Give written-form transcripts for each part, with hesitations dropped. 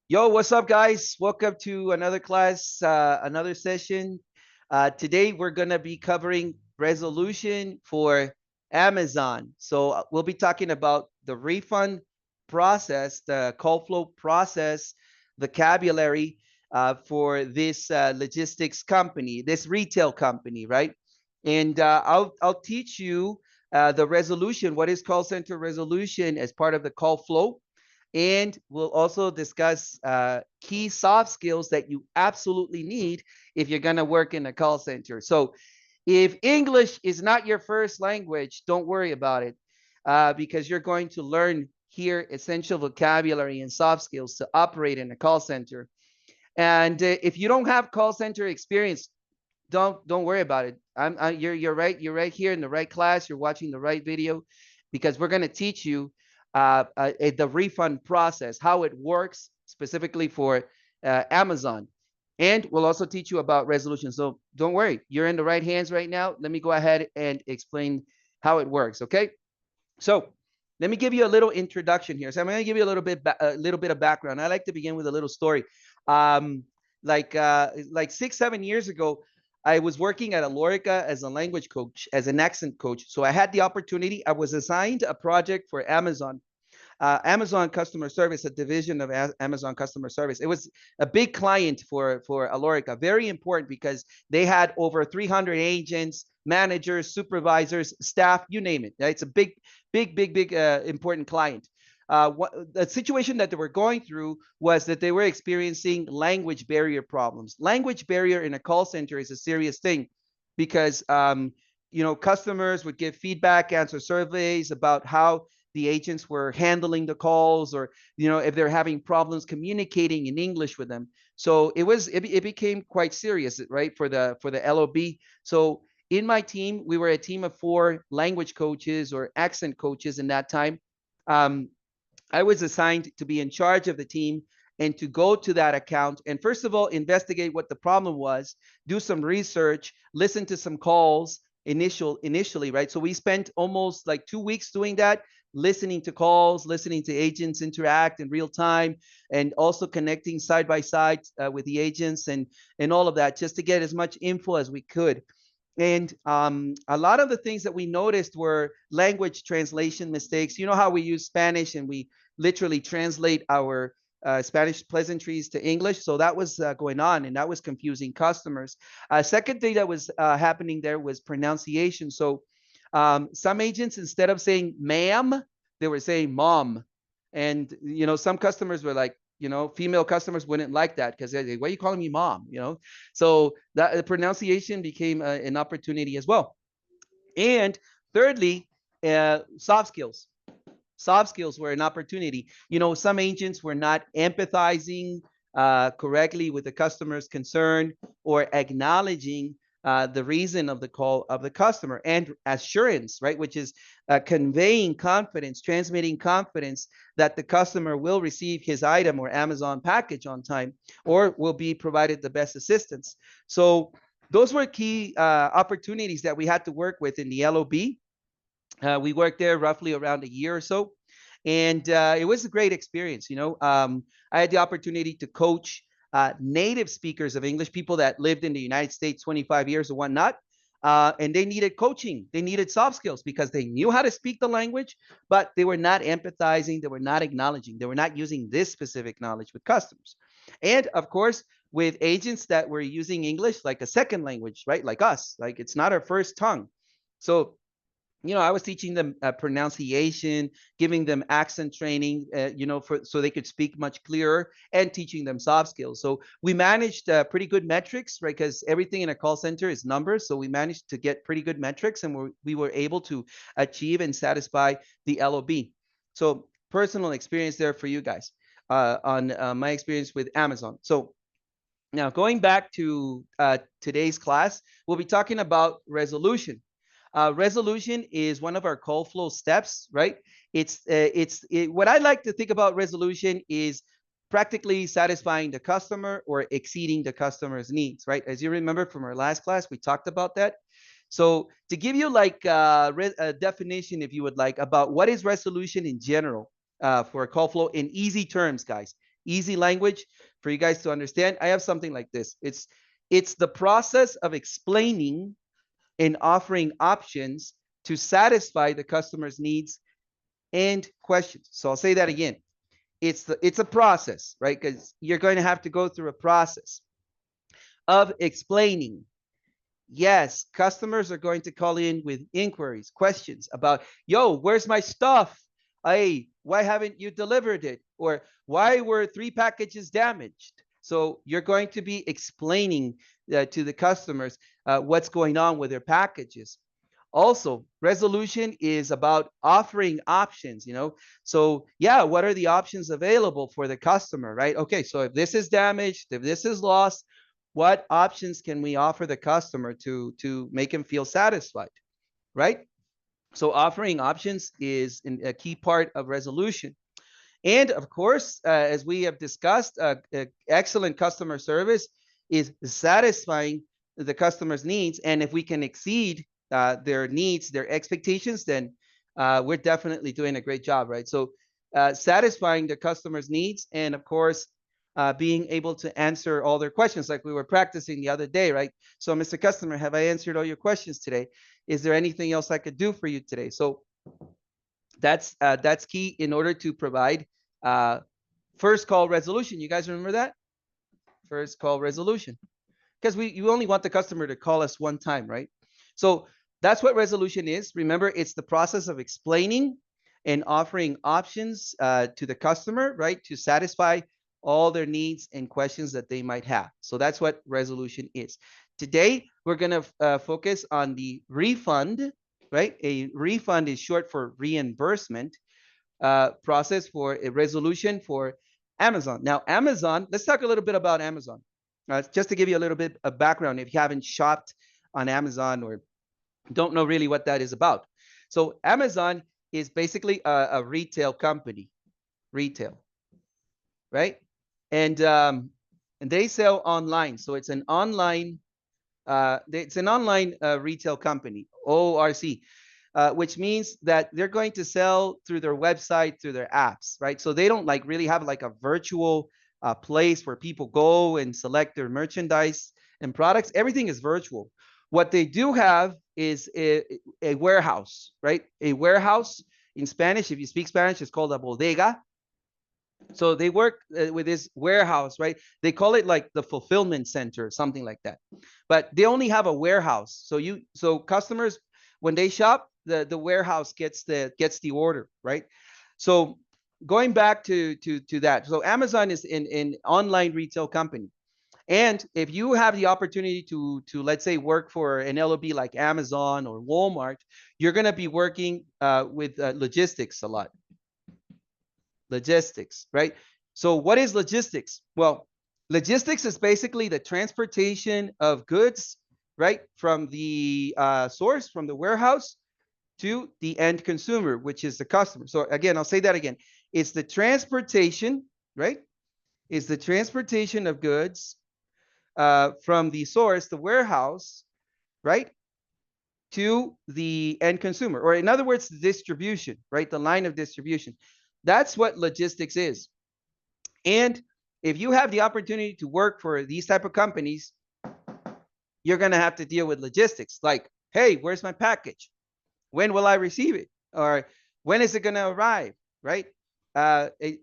Yo, what's up, guys? Welcome to another class, another session. Today, we're going to be covering resolution for Amazon. So, we'll be talking about the refund process, the call flow process, vocabulary for this logistics company, this retail company, right? And I'll teach you the resolution, what is call center resolution as part of the call flow, and we'll also discuss key soft skills that you absolutely need if you're going to work in a call center. So if English is not your first language, don't worry about it, because you're going to learn here essential vocabulary and soft skills to operate in a call center. And if you don't have call center experience, don't worry about it. You're right. You're right here in the right class. You're watching the right video, because we're going to teach you the refund process, how it works specifically for Amazon. And we'll also teach you about resolution. So don't worry, you're in the right hands right now. Let me go ahead and explain how it works. Okay. So let me give you a little introduction here. So I'm going to give you a little bit of background. I like to begin with a little story. Um, like 6, 7 years ago, I was working at Alorica as a language coach, as an accent coach. So I had the opportunity. I was assigned a project for Amazon, Amazon customer service, a division of Amazon customer service. It was a big client for Alorica, very important because they had over 300 agents, managers, supervisors, staff, you name it. It's a big important client. The situation that they were going through was that they were experiencing language barrier problems. Language barrier in a call center is a serious thing because customers would give feedback, answer surveys about how the agents were handling the calls, or if they're having problems communicating in English with them. So it became quite serious, right, for the LOB. So in my team, we were a team of 4 language coaches or accent coaches in that time. I was assigned to be in charge of the team and to go to that account and first of all investigate what the problem was, do some research, listen to some calls initially, right? So we spent almost like 2 weeks doing that, listening to calls, listening to agents interact in real time, and also connecting side by side with the agents and all of that, just to get as much info as we could. And a lot of the things that we noticed were language translation mistakes. You know how we use Spanish and we literally translate our Spanish pleasantries to English. So that was going on, and that was confusing customers. Second thing that was happening there was pronunciation. So some agents, instead of saying ma'am, they were saying mom. And, some customers were like, female customers wouldn't like that because they're like, why are you calling me mom? So that the pronunciation became an opportunity as well. And thirdly, soft skills. Soft skills were an opportunity. Some agents were not empathizing correctly with the customer's concern or acknowledging the reason of the call of the customer, and assurance, right, which is conveying confidence, transmitting confidence that the customer will receive his item or Amazon package on time, or will be provided the best assistance. So those were key opportunities that we had to work with in the LOB. We worked there roughly around a year or so, and it was a great experience. I had the opportunity to coach native speakers of English, people that lived in the United States 25 years or whatnot, and they needed coaching. They needed soft skills because they knew how to speak the language, but they were not empathizing. They were not acknowledging. They were not using this specific knowledge with customers. And of course, with agents that were using English like a second language, right? Like us, like it's not our first tongue. So I was teaching them pronunciation, giving them accent training, so they could speak much clearer, and teaching them soft skills. So we managed pretty good metrics, right? Because everything in a call center is numbers. So we managed to get pretty good metrics, and we were able to achieve and satisfy the LOB. So personal experience there for you guys on my experience with Amazon. So now going back to today's class, we'll be talking about resolution. Resolution is one of our call flow steps, right? What I like to think about resolution is practically satisfying the customer or exceeding the customer's needs, right? As you remember from our last class, we talked about that. So to give you like a definition, if you would like, about what is resolution in general for a call flow in easy terms, guys. easy language for you guys to understand, I have something like this. It's the process of explaining and offering options to satisfy the customer's needs and questions. So I'll say that again. It's a process, right? Because you're going to have to go through a process of explaining. Yes, customers are going to call in with inquiries, questions about, yo, where's my stuff? Hey, why haven't you delivered it? Or why were 3 packages damaged? So you're going to be explaining to the customers what's going on with their packages. Also, resolution is about offering options, So yeah, what are the options available for the customer, right? Okay, so if this is damaged, if this is lost, what options can we offer the customer to make him feel satisfied, right? So offering options is a key part of resolution. And of course, as we have discussed, excellent customer service is satisfying the customer's needs. And if we can exceed their needs, their expectations, then we're definitely doing a great job, right? So satisfying the customer's needs, and of course, being able to answer all their questions like we were practicing the other day, right? So Mr. Customer, have I answered all your questions today? Is there anything else I could do for you today? So that's key in order to provide first call resolution. You guys remember that? First call resolution. Because you only want the customer to call us one time, right? So that's what resolution is. Remember, it's the process of explaining and offering options to the customer, right? To satisfy all their needs and questions that they might have. So that's what resolution is. Today, we're going to focus on the refund, right? A refund is short for reimbursement process for a resolution for Amazon. Now, Amazon, let's talk a little bit about Amazon. Just to give you a little bit of background, if you haven't shopped on Amazon or don't know really what that is about. So Amazon is basically a retail company, retail, right? And they sell online. So it's an online retail company, ORC. Which means that they're going to sell through their website, through their apps, right? So they don't really have like a virtual place where people go and select their merchandise and products. Everything is virtual. What they do have is a warehouse, right? A warehouse in Spanish, if you speak Spanish, it's called a bodega. So they work with this warehouse, right? They call it like the fulfillment center, something like that. But they only have a warehouse. So customers, when they shop, the warehouse gets the order, right? So going back to that, so Amazon is an online retail company, and if you have the opportunity to let's say work for an LOB like Amazon or Walmart, you're going to be working with logistics a lot. Logistics, right? So what is logistics? Well, logistics is basically the transportation of goods, right, from the source, from the warehouse to the end consumer, which is the customer. So again, I'll say that again. It's the transportation, right? It's the transportation of goods from the source, the warehouse, right, to the end consumer. Or in other words, the distribution, right? The line of distribution. That's what logistics is. And if you have the opportunity to work for these type of companies, you're going to have to deal with logistics. Like, hey, where's my package? When will I receive it? Or when is it going to arrive, right?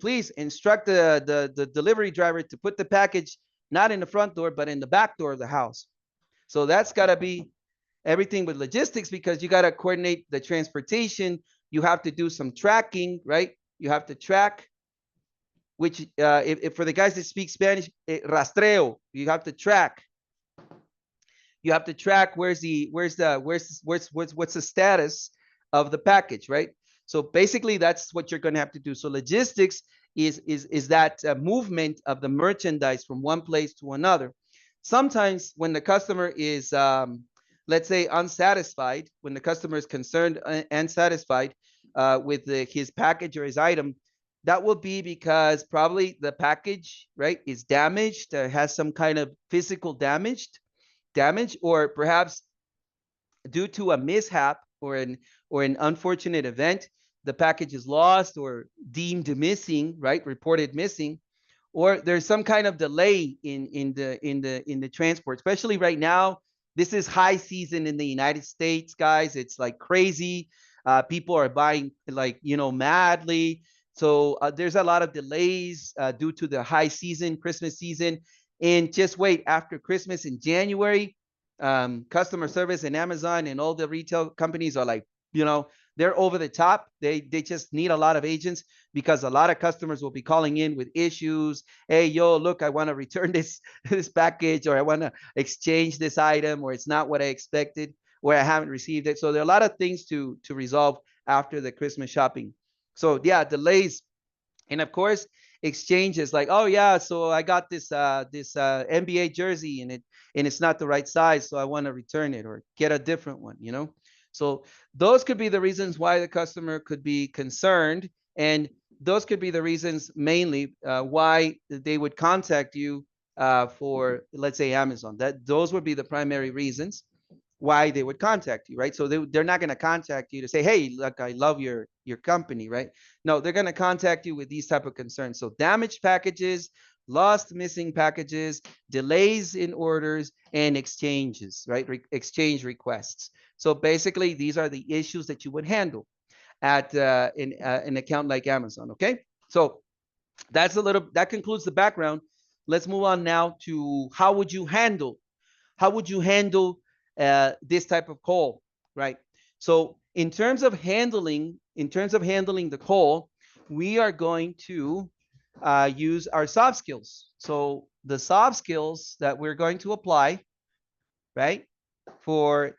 Please instruct the delivery driver to put the package not in the front door, but in the back door of the house. So that's got to be everything with logistics, because you got to coordinate the transportation. You have to do some tracking, right? You have to track, which if for the guys that speak Spanish, rastreo, you have to track. You have to track what's the status of the package, right? So basically, that's what you're going to have to do. So logistics is that movement of the merchandise from one place to another. Sometimes when the customer is, let's say, unsatisfied, when the customer is concerned and satisfied with his package or his item, that will be because probably the package, right, is damaged, has some kind of physical damage, or perhaps due to a mishap or an unfortunate event, the package is lost or deemed missing, right, reported missing, or there's some kind of delay in the transport, especially right now. This is high season in the United States, guys. It's like crazy. People are buying like, madly. So there's a lot of delays due to the high season, Christmas season. And just wait, after Christmas in January, customer service and Amazon and all the retail companies are like, they're over the top. They just need a lot of agents because a lot of customers will be calling in with issues. Hey, yo, look, I want to return this package, or I want to exchange this item, or it's not what I expected, or I haven't received it. So there are a lot of things to resolve after the Christmas shopping. So yeah, delays. And of course, exchanges like, oh yeah, so I got this NBA jersey and it's not the right size, so I want to return it or get a different one. So those could be the reasons why the customer could be concerned, and those could be the reasons mainly why they would contact you for, let's say, Amazon. Those would be the primary reasons why they would contact you, right? So they're not going to contact you to say, hey, look, I love your company, right? No, they're going to contact you with these type of concerns. So damaged packages, lost, missing packages, delays in orders, and exchanges, right? Exchange requests. So basically, these are the issues that you would handle at in an account like Amazon. Okay, so that concludes the background. Let's move on now to how would you handle this type of call, right? So in terms of handling the call, we are going to use our soft skills. So the soft skills that we're going to apply, right, for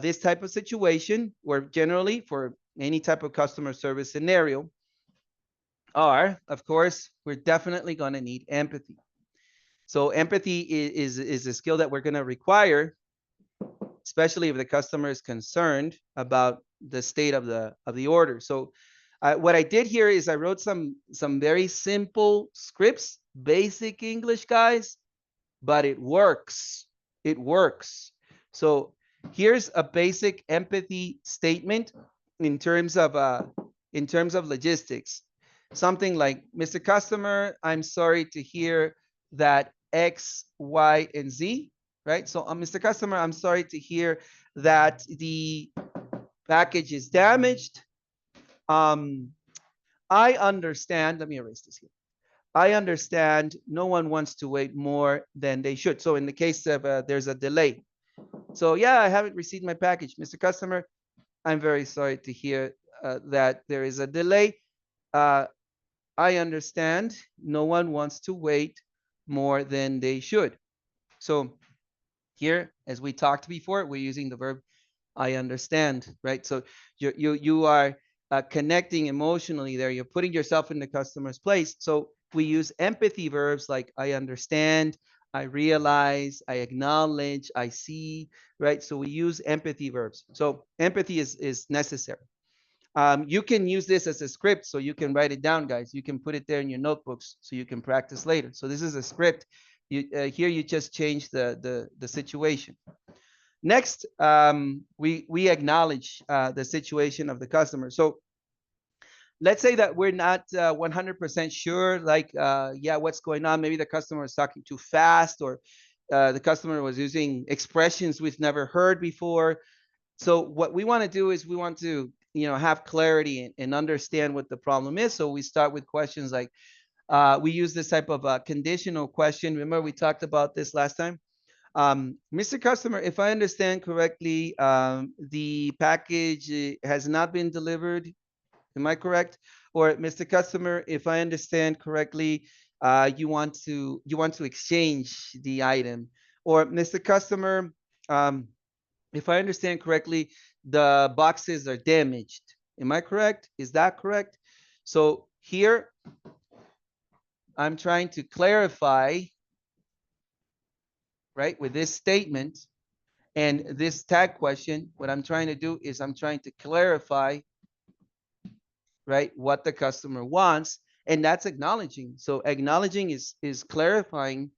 this type of situation, or generally for any type of customer service scenario, are, of course, we're definitely going to need empathy. So empathy is a skill that we're going to require, especially if the customer is concerned about the state of the order. So what I did here is I wrote some very simple scripts, basic English, guys, but it works. It works. So here's a basic empathy statement in terms of logistics. Something like, Mr. Customer, I'm sorry to hear that X, Y, and Z, right? So, Mr. Customer, I'm sorry to hear that the package is damaged. I understand. Let me erase this here. I understand no one wants to wait more than they should. So in the case of there's a delay. So yeah, I haven't received my package. Mr. Customer, I'm very sorry to hear that there is a delay. I understand no one wants to wait more than they should. So here, as we talked before, we're using the verb I understand, right? So you are connecting emotionally there. You're putting yourself in the customer's place. So we use empathy verbs like I understand, I realize, I acknowledge, I see, right? So we use empathy verbs. So empathy is necessary. You can use this as a script, so you can write it down, guys. You can put it there in your notebooks so you can practice later. So this is a script. Here you just change the situation. Next, we acknowledge the situation of the customer. So let's say that we're not 100% sure, like, yeah, what's going on? Maybe the customer is talking too fast, or the customer was using expressions we've never heard before. So what we want to do is we want to, have clarity and understand what the problem is. So we start with questions like, we use this type of conditional question. Remember, we talked about this last time. Mr. Customer, if I understand correctly, the package has not been delivered. Am I correct? Or Mr. Customer, if I understand correctly, you want to exchange the item. Or Mr. Customer, if I understand correctly, the boxes are damaged. Am I correct? Is that correct? So here, I'm trying to clarify, right, with this statement and this tag question. What I'm trying to do is I'm trying to clarify, right, what the customer wants, and that's acknowledging. So acknowledging is clarifying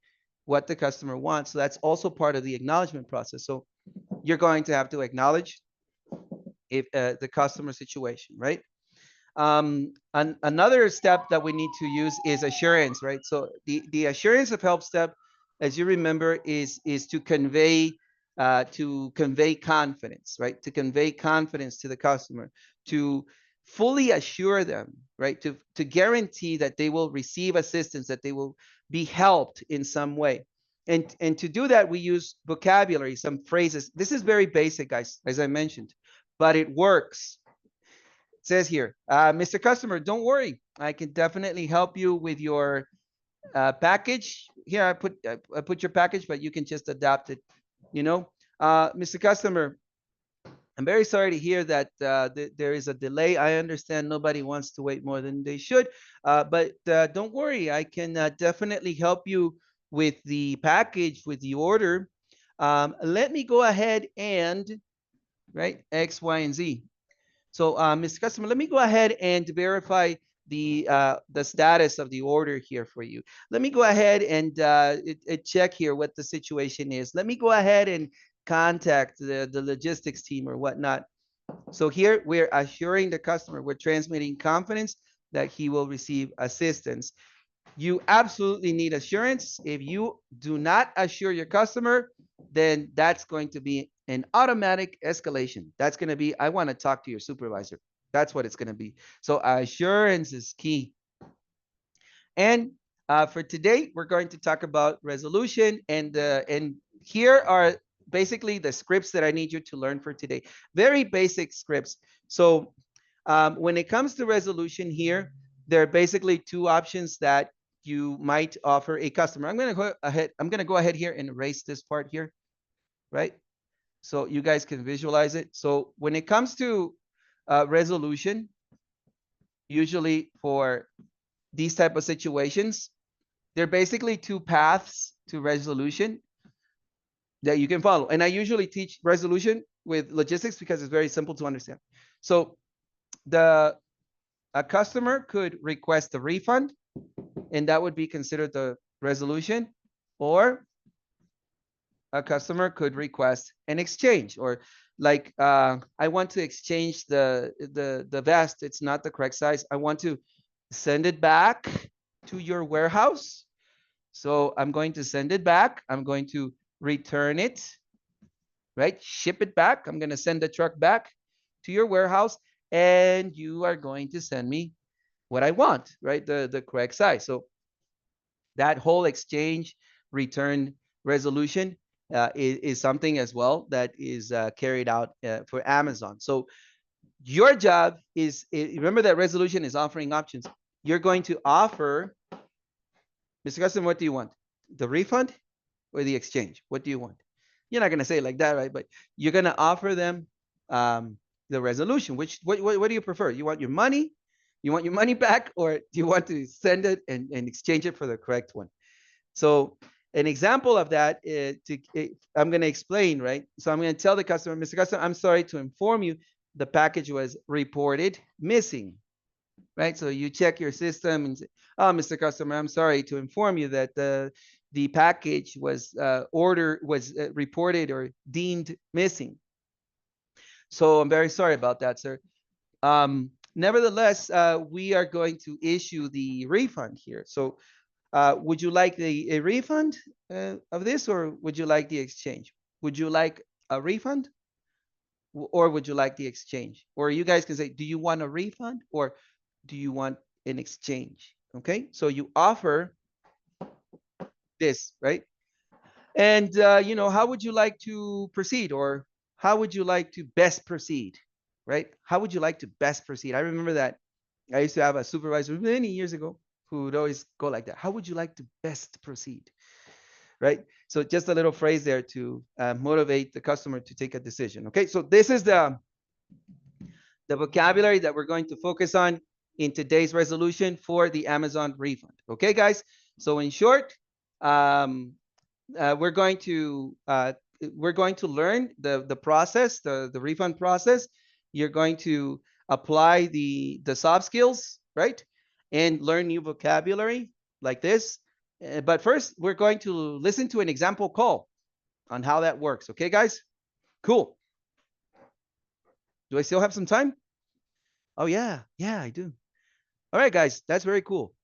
what the customer wants. So that's also part of the acknowledgement process. So you're going to have to acknowledge if the customer situation, right? Another step that we need to use is assurance, right? So the assurance of help step, as you remember, is to convey confidence, right? To convey confidence to the customer, to fully assure them, right? To guarantee that they will receive assistance, that they will be helped in some way. And to do that, we use vocabulary, some phrases. This is very basic, guys, as I mentioned, but it works. It says here, Mr. Customer, don't worry. I can definitely help you with your package. Here, I put your package, but you can just adapt it, you know. Mr. Customer, I'm very sorry to hear that there is a delay. I understand nobody wants to wait more than they should, but don't worry. I can definitely help you with the package, with the order. Let me go ahead and, right, X, Y, and Z. So, Mr. Customer, let me go ahead and verify the status of the order here for you. Let me go ahead and check here what the situation is. Let me go ahead and contact the logistics team or whatnot. So here we're assuring the customer, we're transmitting confidence that he will receive assistance. You absolutely need assurance. If you do not assure your customer, then that's going to be an automatic escalation. That's going to be, I want to talk to your supervisor. That's what it's going to be. So assurance is key. And for today, we're going to talk about resolution. And here are basically the scripts that I need you to learn for today. Very basic scripts. So when it comes to resolution here, there are basically two options that you might offer a customer. I'm going to go ahead here and erase this part here, right? So you guys can visualize it. So when it comes to resolution, usually for these type of situations, there are basically two paths to resolution that you can follow. And I usually teach resolution with logistics because it's very simple to understand. So a customer could request a refund, and that would be considered the resolution, or a customer could request an exchange, or like I want to exchange the vest. It's not the correct size. I want to send it back to your warehouse. So I'm going to send it back. I'm going to return it, right? Ship it back. I'm going to send the truck back to your warehouse, and you are going to send me what I want, right? The correct size. So that whole exchange return resolution is something as well that is carried out for Amazon. So your job is, remember that resolution is offering options. You're going to offer, Mr. Customer, what do you want? The refund or the exchange? What do you want? You're not going to say it like that, right? But you're going to offer them the resolution. What do you prefer? You want your money? You want your money back, or do you want to send it and exchange it for the correct one? So an example of that I'm going to explain, right? So I'm going to tell the customer, Mr. Customer, I'm sorry to inform you, the package was reported missing, right? So you check your system and say, oh, Mr. Customer, I'm sorry to inform you that the package was reported or deemed missing. So I'm very sorry about that, sir. Nevertheless, we are going to issue the refund here. So would you like a refund of this, or would you like the exchange? Would you like a refund, or would you like the exchange? Or you guys can say, do you want a refund, or do you want an exchange? Okay, so you offer this, right? And how would you like to proceed, or how would you like to best proceed, right? How would you like to best proceed? I remember that I used to have a supervisor many years ago who would always go like that. How would you like to best proceed, right? So just a little phrase there to motivate the customer to take a decision. Okay, so this is the vocabulary that we're going to focus on in today's resolution for the Amazon refund. Okay, guys. So in short, we're going to learn the process, the refund process. You're going to apply the soft skills, right? And learn new vocabulary like this. But first, we're going to listen to an example call on how that works. Okay, guys? Cool. Do I still have some time? Oh yeah, yeah, I do. All right, guys, that's very cool.